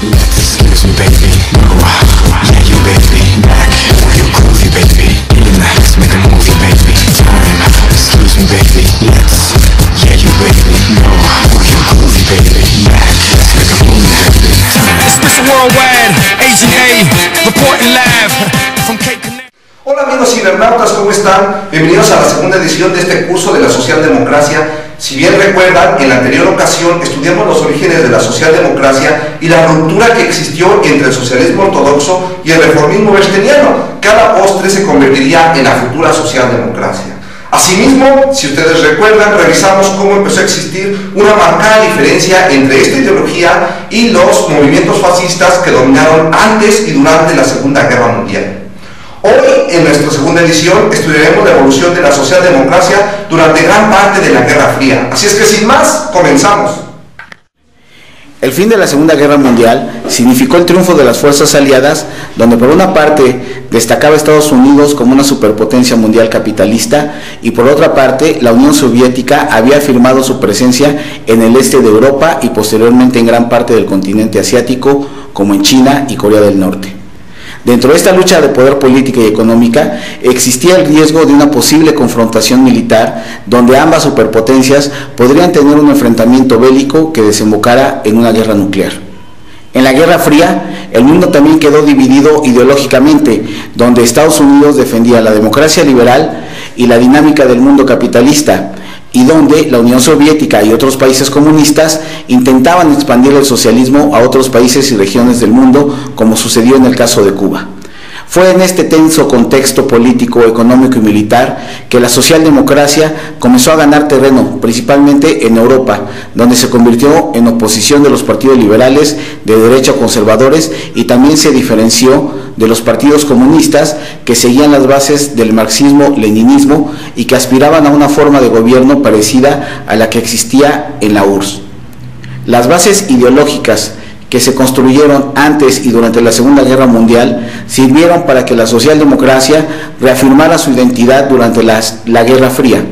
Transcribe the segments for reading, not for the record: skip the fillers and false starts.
Let's lose me, baby. No, yeah, you, baby. Back, you groovy, baby. In, let's make a movie, baby. Time, let's lose me, baby. Let's, yeah, you, baby. No, you groovy, baby. Back, let's make a movie, baby. Time. It's Mr. Worldwide, Agent A, reporting live from Cape Canaveral. Hola amigos cibernautas, ¿cómo están? Bienvenidos a la segunda edición de este curso de la socialdemocracia. Si bien recuerdan, en la anterior ocasión estudiamos los orígenes de la socialdemocracia y la ruptura que existió entre el socialismo ortodoxo y el reformismo bersteniano, que a la postre se convertiría en la futura socialdemocracia. Asimismo, si ustedes recuerdan, revisamos cómo empezó a existir una marcada diferencia entre esta ideología y los movimientos fascistas que dominaron antes y durante la Segunda Guerra Mundial. Hoy, en nuestra segunda edición, estudiaremos la evolución de la socialdemocracia durante gran parte de la Guerra Fría. Así es que, sin más, comenzamos. El fin de la Segunda Guerra Mundial significó el triunfo de las fuerzas aliadas, donde por una parte destacaba Estados Unidos como una superpotencia mundial capitalista y por otra parte la Unión Soviética había afirmado su presencia en el este de Europa y posteriormente en gran parte del continente asiático, como en China y Corea del Norte. Dentro de esta lucha de poder política y económica existía el riesgo de una posible confrontación militar donde ambas superpotencias podrían tener un enfrentamiento bélico que desembocara en una guerra nuclear. En la Guerra Fría, el mundo también quedó dividido ideológicamente, donde Estados Unidos defendía la democracia liberal y la dinámica del mundo capitalista, y donde la Unión Soviética y otros países comunistas intentaban expandir el socialismo a otros países y regiones del mundo, como sucedió en el caso de Cuba. Fue en este tenso contexto político, económico y militar que la socialdemocracia comenzó a ganar terreno, principalmente en Europa, donde se convirtió en oposición de los partidos liberales de derecha conservadores y también se diferenció de los partidos comunistas que seguían las bases del marxismo-leninismo y que aspiraban a una forma de gobierno parecida a la que existía en la URSS. Las bases ideológicas que se construyeron antes y durante la Segunda Guerra Mundial sirvieron para que la socialdemocracia reafirmara su identidad durante la Guerra Fría.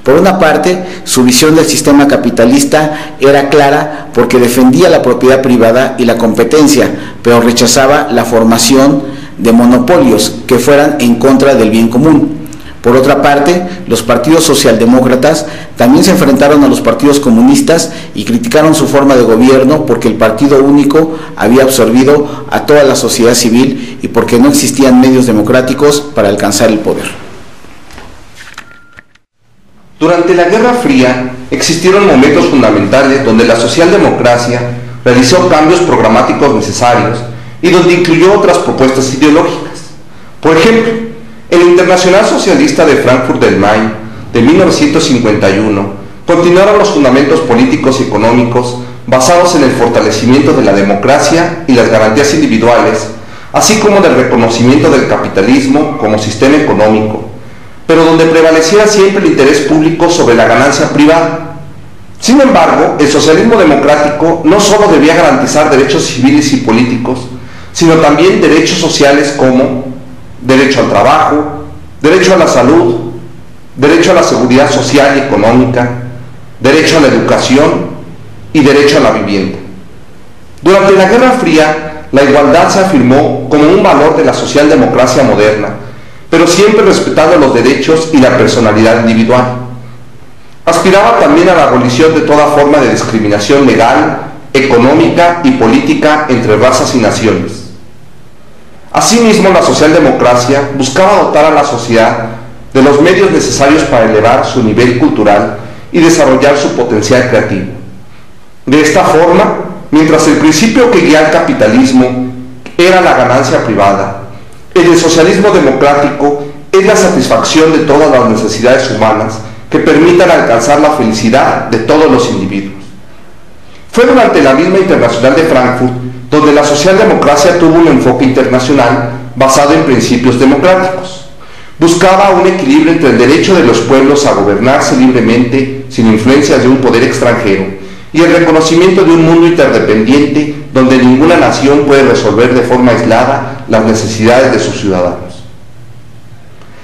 Por una parte, su visión del sistema capitalista era clara porque defendía la propiedad privada y la competencia, pero rechazaba la formación de monopolios que fueran en contra del bien común. Por otra parte, los partidos socialdemócratas también se enfrentaron a los partidos comunistas y criticaron su forma de gobierno porque el partido único había absorbido a toda la sociedad civil y porque no existían medios democráticos para alcanzar el poder. Durante la Guerra Fría existieron momentos fundamentales donde la socialdemocracia realizó cambios programáticos necesarios y donde incluyó otras propuestas ideológicas. Por ejemplo, el Internacional Socialista de Frankfurt del Main de 1951 continuaron los fundamentos políticos y económicos basados en el fortalecimiento de la democracia y las garantías individuales, así como del reconocimiento del capitalismo como sistema económico, pero donde prevaleciera siempre el interés público sobre la ganancia privada. Sin embargo, el socialismo democrático no solo debía garantizar derechos civiles y políticos, sino también derechos sociales como derecho al trabajo, derecho a la salud, derecho a la seguridad social y económica, derecho a la educación y derecho a la vivienda. Durante la Guerra Fría, la igualdad se afirmó como un valor de la socialdemocracia moderna, pero siempre respetando los derechos y la personalidad individual. Aspiraba también a la abolición de toda forma de discriminación legal, económica y política entre razas y naciones. Asimismo, la socialdemocracia buscaba dotar a la sociedad de los medios necesarios para elevar su nivel cultural y desarrollar su potencial creativo. De esta forma, mientras el principio que guía al capitalismo era la ganancia privada, el socialismo democrático es la satisfacción de todas las necesidades humanas que permitan alcanzar la felicidad de todos los individuos. Fue durante la misma Internacional de Frankfurt donde la socialdemocracia tuvo un enfoque internacional basado en principios democráticos. Buscaba un equilibrio entre el derecho de los pueblos a gobernarse libremente sin influencias de un poder extranjero y el reconocimiento de un mundo interdependiente donde ninguna nación puede resolver de forma aislada las necesidades de sus ciudadanos.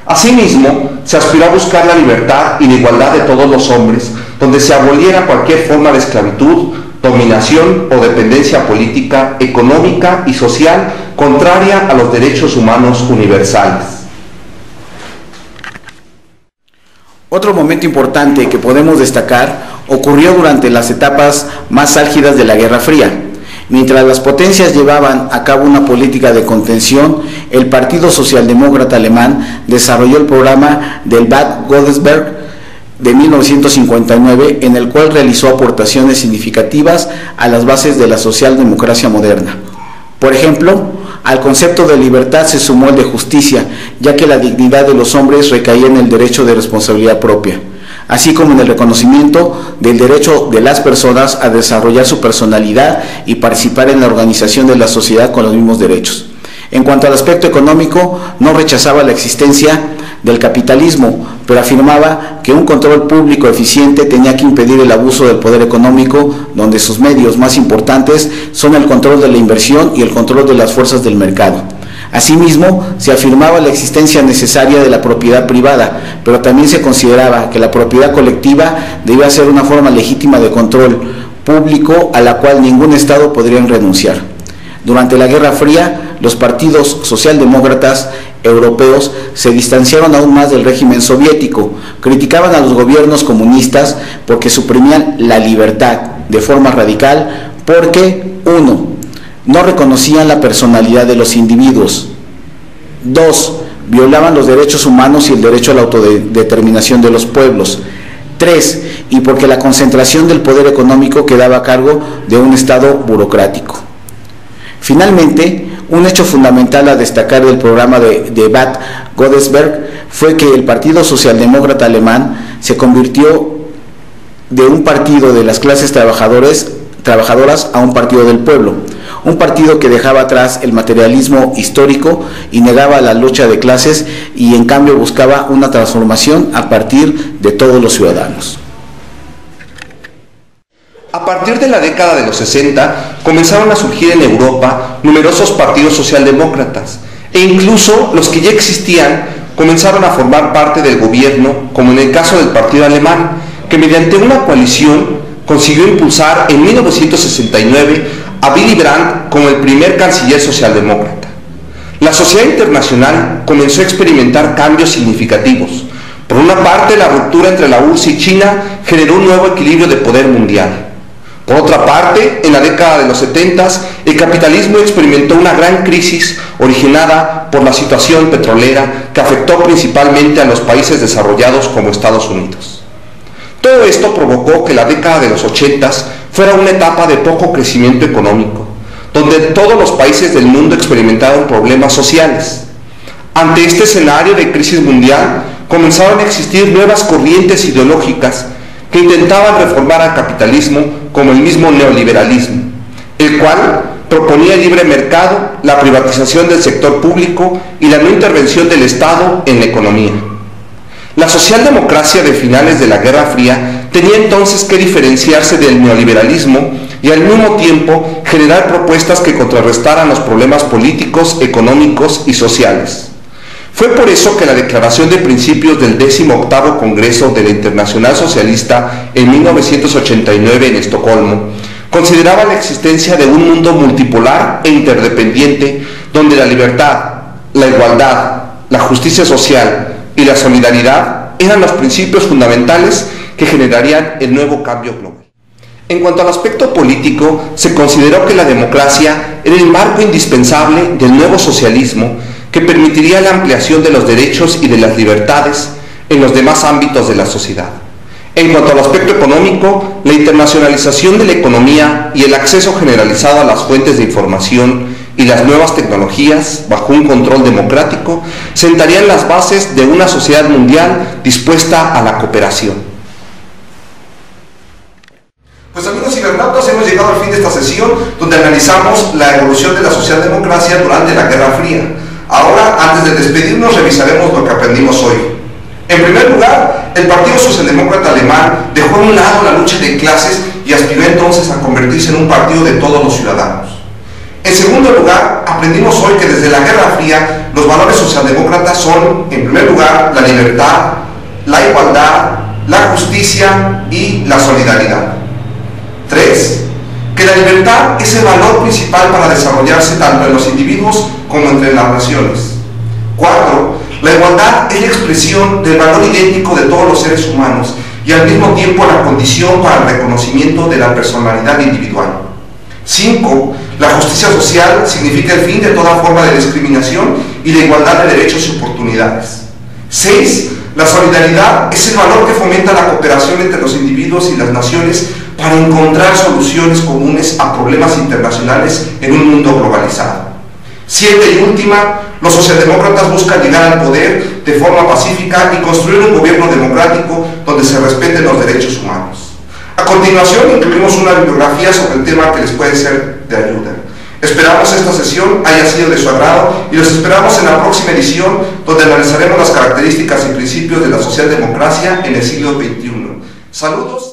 Asimismo, se aspiró a buscar la libertad y la igualdad de todos los hombres, donde se aboliera cualquier forma de esclavitud, dominación o dependencia política, económica y social contraria a los derechos humanos universales. Otro momento importante que podemos destacar ocurrió durante las etapas más álgidas de la Guerra Fría. Mientras las potencias llevaban a cabo una política de contención, el Partido Socialdemócrata Alemán desarrolló el programa del Bad Godesberg de 1959, en el cual realizó aportaciones significativas a las bases de la socialdemocracia moderna. Por ejemplo, al concepto de libertad se sumó el de justicia, ya que la dignidad de los hombres recaía en el derecho de responsabilidad propia, así como en el reconocimiento del derecho de las personas a desarrollar su personalidad y participar en la organización de la sociedad con los mismos derechos. En cuanto al aspecto económico, no rechazaba la existencia del capitalismo, pero afirmaba que un control público eficiente tenía que impedir el abuso del poder económico, donde sus medios más importantes son el control de la inversión y el control de las fuerzas del mercado. Asimismo, se afirmaba la existencia necesaria de la propiedad privada, pero también se consideraba que la propiedad colectiva debía ser una forma legítima de control público a la cual ningún Estado podría renunciar. Durante la Guerra Fría, los partidos socialdemócratas europeos se distanciaron aún más del régimen soviético, criticaban a los gobiernos comunistas porque suprimían la libertad de forma radical, porque 1. No reconocían la personalidad de los individuos. 2. Violaban los derechos humanos y el derecho a la autodeterminación de los pueblos. 3. Y porque la concentración del poder económico quedaba a cargo de un Estado burocrático. Finalmente, un hecho fundamental a destacar del programa de Bad Godesberg fue que el Partido Socialdemócrata Alemán se convirtió de un partido de las clases trabajadoras a un partido del pueblo, un partido que dejaba atrás el materialismo histórico y negaba la lucha de clases y en cambio buscaba una transformación a partir de todos los ciudadanos. A partir de la década de los 60, comenzaron a surgir en Europa numerosos partidos socialdemócratas, e incluso los que ya existían comenzaron a formar parte del gobierno, como en el caso del partido alemán, que mediante una coalición consiguió impulsar en 1969 a Willy Brandt como el primer canciller socialdemócrata. La sociedad internacional comenzó a experimentar cambios significativos. Por una parte, la ruptura entre la URSS y China generó un nuevo equilibrio de poder mundial. Por otra parte, en la década de los 70, el capitalismo experimentó una gran crisis originada por la situación petrolera que afectó principalmente a los países desarrollados como Estados Unidos. Todo esto provocó que la década de los 80 fuera una etapa de poco crecimiento económico, donde todos los países del mundo experimentaron problemas sociales. Ante este escenario de crisis mundial, comenzaron a existir nuevas corrientes ideológicas que intentaban reformar al capitalismo, como el mismo neoliberalismo, el cual proponía el libre mercado, la privatización del sector público y la no intervención del Estado en la economía. La socialdemocracia de finales de la Guerra Fría tenía entonces que diferenciarse del neoliberalismo y al mismo tiempo generar propuestas que contrarrestaran los problemas políticos, económicos y sociales. Fue por eso que la Declaración de Principios del 18º Congreso de la Internacional Socialista en 1989 en Estocolmo consideraba la existencia de un mundo multipolar e interdependiente donde la libertad, la igualdad, la justicia social y la solidaridad eran los principios fundamentales que generarían el nuevo cambio global. En cuanto al aspecto político, se consideró que la democracia era el marco indispensable del nuevo socialismo que permitiría la ampliación de los derechos y de las libertades en los demás ámbitos de la sociedad. En cuanto al aspecto económico, la internacionalización de la economía y el acceso generalizado a las fuentes de información y las nuevas tecnologías, bajo un control democrático, sentarían las bases de una sociedad mundial dispuesta a la cooperación. Pues amigos cibernautas, hemos llegado al fin de esta sesión donde analizamos la evolución de la socialdemocracia durante la Guerra Fría. Ahora, antes de despedirnos, revisaremos lo que aprendimos hoy. En primer lugar, el Partido Socialdemócrata Alemán dejó a un lado la lucha de clases y aspiró entonces a convertirse en un partido de todos los ciudadanos. En segundo lugar, aprendimos hoy que desde la Guerra Fría los valores socialdemócratas son, en primer lugar, la libertad, la igualdad, la justicia y la solidaridad. 3. que la libertad es el valor principal para desarrollarse tanto en los individuos como entre las naciones. 4. La igualdad es la expresión del valor idéntico de todos los seres humanos y al mismo tiempo la condición para el reconocimiento de la personalidad individual. 5. La justicia social significa el fin de toda forma de discriminación y la igualdad de derechos y oportunidades. 6. La solidaridad es el valor que fomenta la cooperación entre los individuos y las naciones para encontrar soluciones comunes a problemas internacionales en un mundo globalizado. 7. Y última, los socialdemócratas buscan llegar al poder de forma pacífica y construir un gobierno democrático donde se respeten los derechos humanos. A continuación incluimos una bibliografía sobre el tema que les puede ser de ayuda. Esperamos esta sesión haya sido de su agrado y los esperamos en la próxima edición donde analizaremos las características y principios de la socialdemocracia en el siglo XXI. Saludos.